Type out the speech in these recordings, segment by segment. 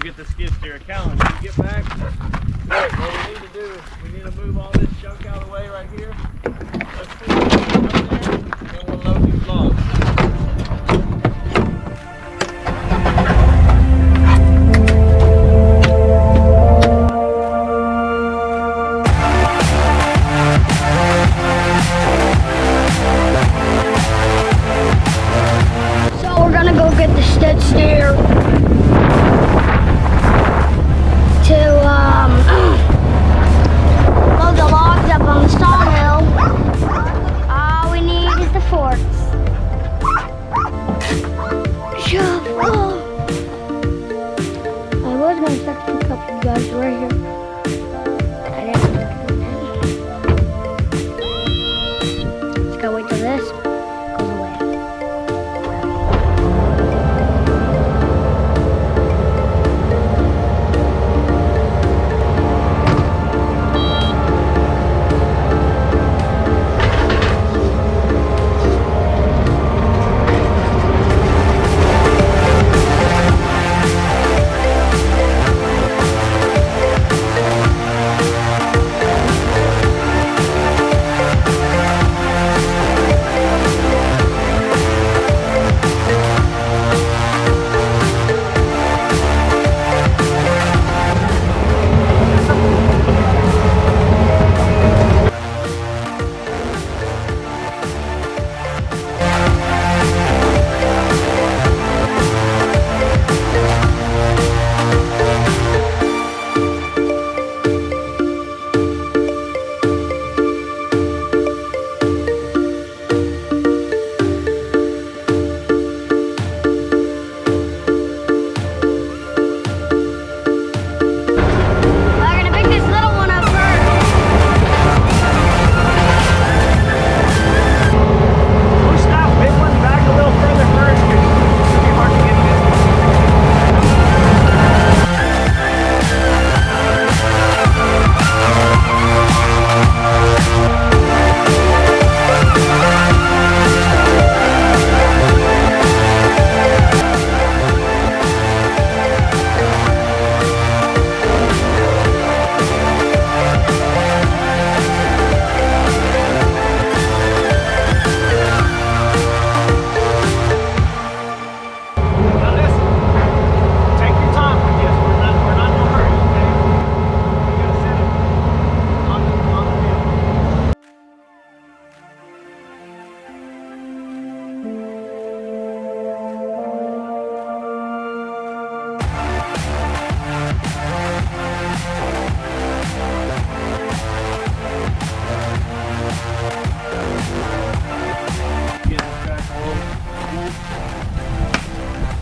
Get the skid steer. Callan, when you get back, what we need to do is we need to move all this junk out of the way right here. Let's put it up there, and we'll load these logs. So we're gonna go get the skid steer to load the logs up on the sawmill. All we need is the forks. Shovel. I was gonna start to pick up you guys right here. I didn't. Let's go wait till this goes away.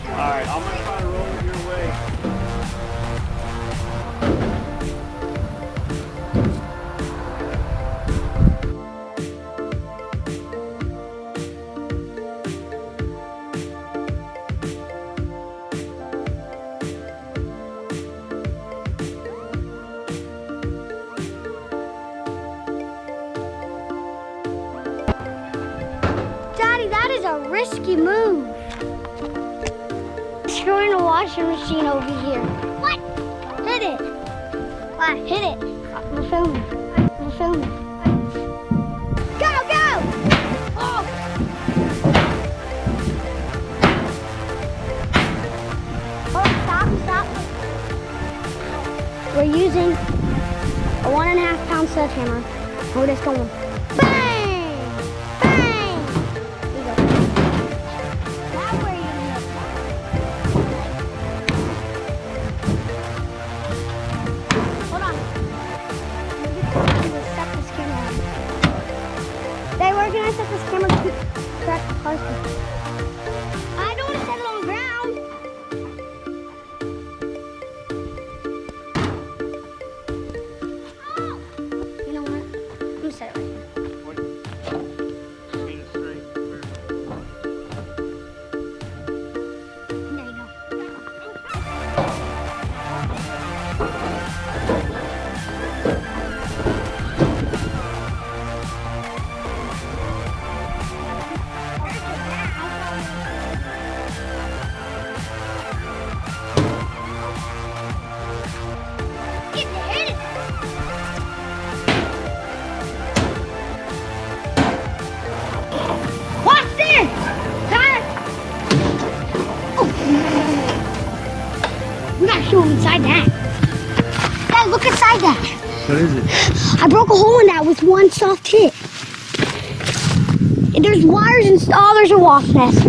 Alright, I'm going to try to roll it your way. Daddy, that is a risky move. Screwing a washing machine over here. What? Hit it. What? Hit it. We're filming. We're filming. Go, go! Oh! Oh, stop. We're using a 1.5 pound sledgehammer. We're just going bang! Bang! Here you go. Now where are you going to hold on. Let's set this camera on. Hey, where can I set this camera to correct the parking? I don't want to set it on the ground. Oh! You know what? I'm going to set it right here. We gotta show him inside that. Dad, look inside that. What is it? I broke a hole in that with one soft hit. And there's wires and oh, there's a wasp nest.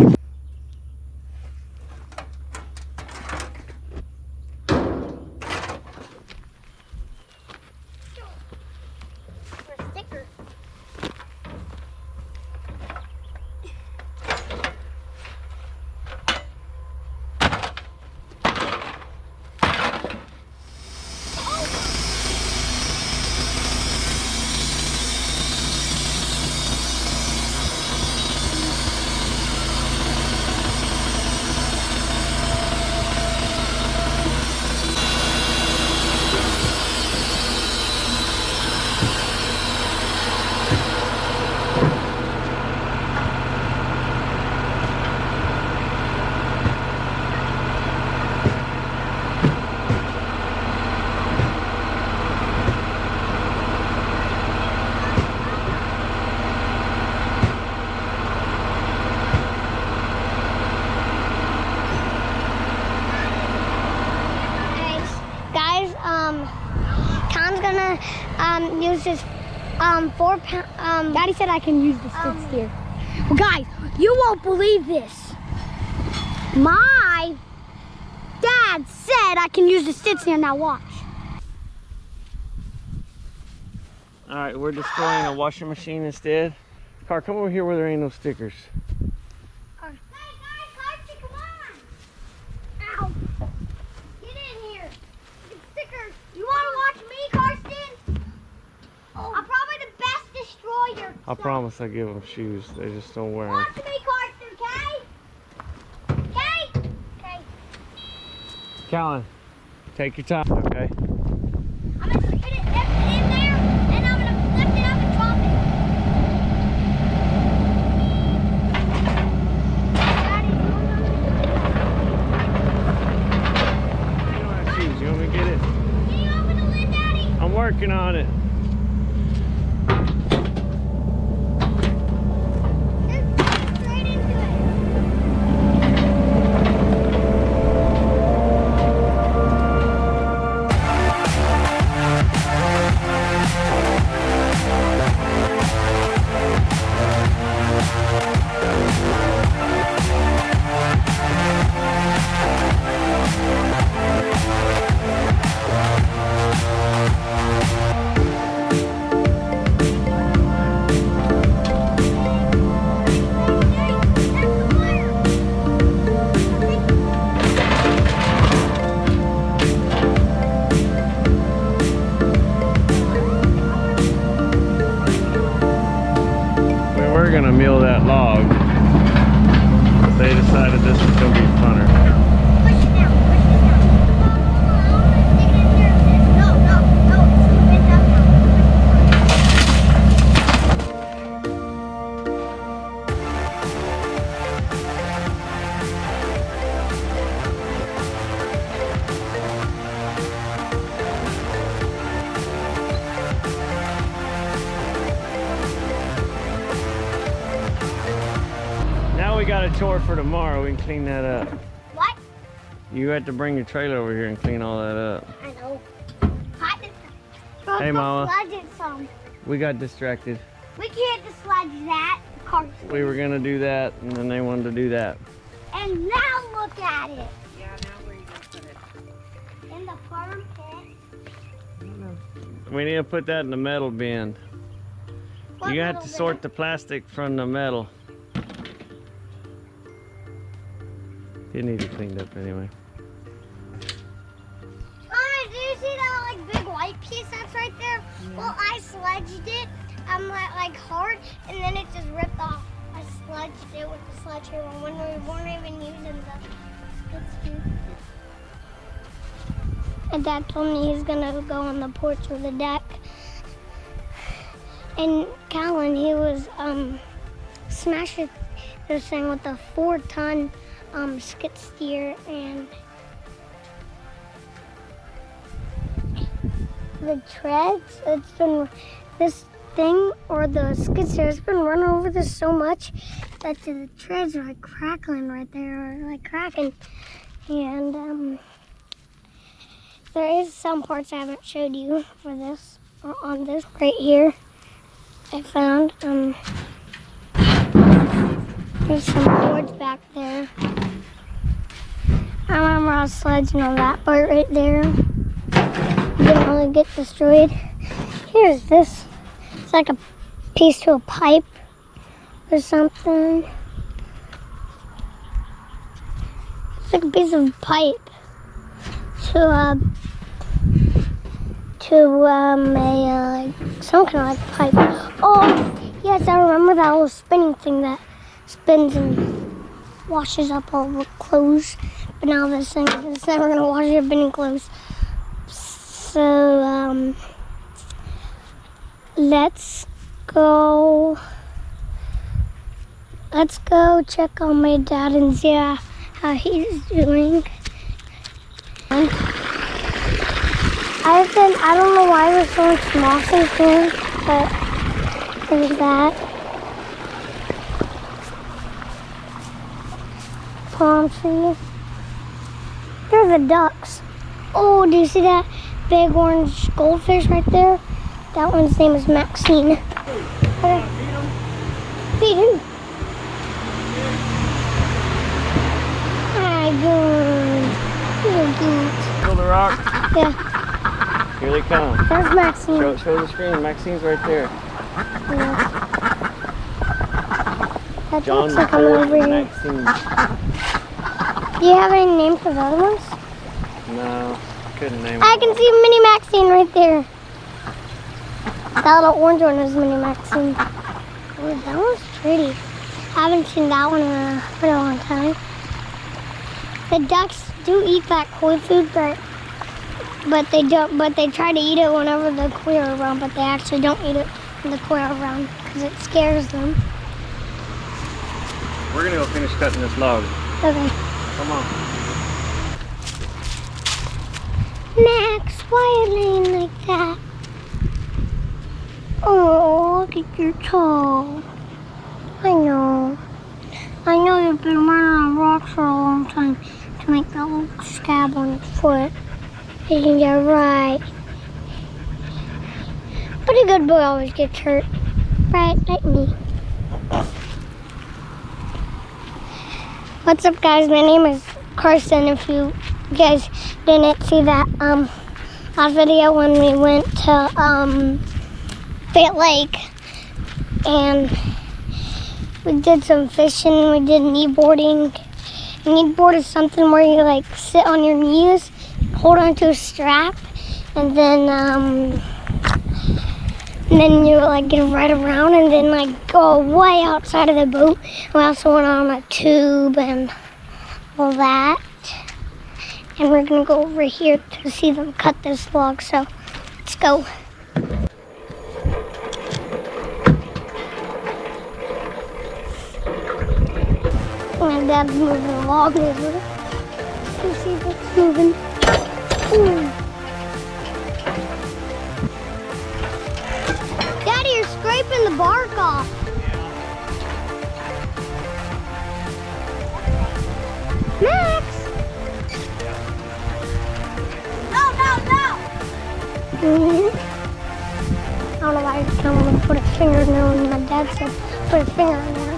Tom's gonna use his 4 pound. Daddy said I can use the skid steer. Well, guys, you won't believe this. My dad said I can use the skid steer. Now watch. All right, we're destroying a washing machine instead. Car, come over here where there ain't no stickers. Hey guys, Carson, come on! Ow! Get in here. Get stickers. You want to watch me, Carson? Oh. I'm probably the best destroyer. I promise I give them shoes. They just don't wear them. Watch me, Carson, okay? Okay? Okay. Callan, take your time, okay? I'm going to hit it in there, and I'm going to lift it up and drop it. Daddy, You don't have shoes. You want me to get it? can you open the lid, Daddy? I'm working on it. Just straight into it. We're gonna mill that log. They decided this was gonna be funner. Push it down, push it down. I want to stick it in here. No, it's bent up Now we got a chore for tomorrow. We can clean that up. What? You have to bring your trailer over here and clean all that up. I know. Hey, Mama. Sludge it some. We got distracted. We can't dislodge that. Carson. We were gonna do that, and then they wanted to do that. And now look at it. Yeah, now where are you going to put it? In the firm pit. We need to put that in the metal bin. What You have little to sort bit? the plastic from the metal. It needs it cleaned up anyway. Mama, do you see that like big white piece that's right there? Yeah. Well, I sludged it. Like hard, and then it just ripped off. I sludged it with the sledgehammer when we weren't even using the skid steer. And Dad told me he's gonna go on the porch with the deck. And Callan, he was smashing this thing with a 4-ton skid steer, and the treads. It's been this thing or the skid steer has been running over this so much that the treads are like crackling right there, or like cracking. And there is some parts I haven't showed you for this, or on this right here. I found, there's some boards back there. I remember I was sledging on that part right there. Didn't really get destroyed. Here's this. It's like a piece to a pipe or something. It's like a piece of pipe to some kind of like pipe. Oh yes, I remember that little spinning thing that spins and washes up all the clothes. But now this thing is never gonna wash up any clothes. So let's go check on my dad and see how he's doing. I don't know why there's so much moss in here, but there's that. Palm tree. There's the ducks. Oh, do you see that big orange goldfish right there? That one's name is Maxine. Okay. Feed him. Alright, good. Feel the rock? Yeah. Here they come. There's Maxine. Show the screen. Maxine's right there. Yeah. That John looks like I'm over here. Maxine. Do you have any names for the other ones? No, couldn't name I them. can see Mini Maxine right there. That little orange one is Mini Maxine. Oh, that one's pretty. I haven't seen that one in a pretty long time. The ducks do eat that koi food, but they don't. But they try to eat it whenever the koi are around. But they actually don't eat it when the koi are around because it scares them. We're gonna go finish cutting this log. Okay. Come on. Max, why are you laying like that? Oh, look at your toe. I know you've been running on rocks for a long time to make that little scab on your foot. You're right. But a good boy always gets hurt. Right, like me. What's up, guys? My name is Carson. If you guys didn't see that last video when we went to Fayette Lake and we did some fishing, we did knee boarding. Knee board is something where you like sit on your knees, hold onto a strap, and then you like get right around and then like go way outside of the boat. We also went on a tube and all that. And we're gonna go over here to see them cut this log, so let's go. My dad's moving the log over. You see if it's moving. Ooh. Daddy, you're scraping the bark off. Max! No! I don't know why I just don't want to put a fingernail in. My dad said put a finger in there.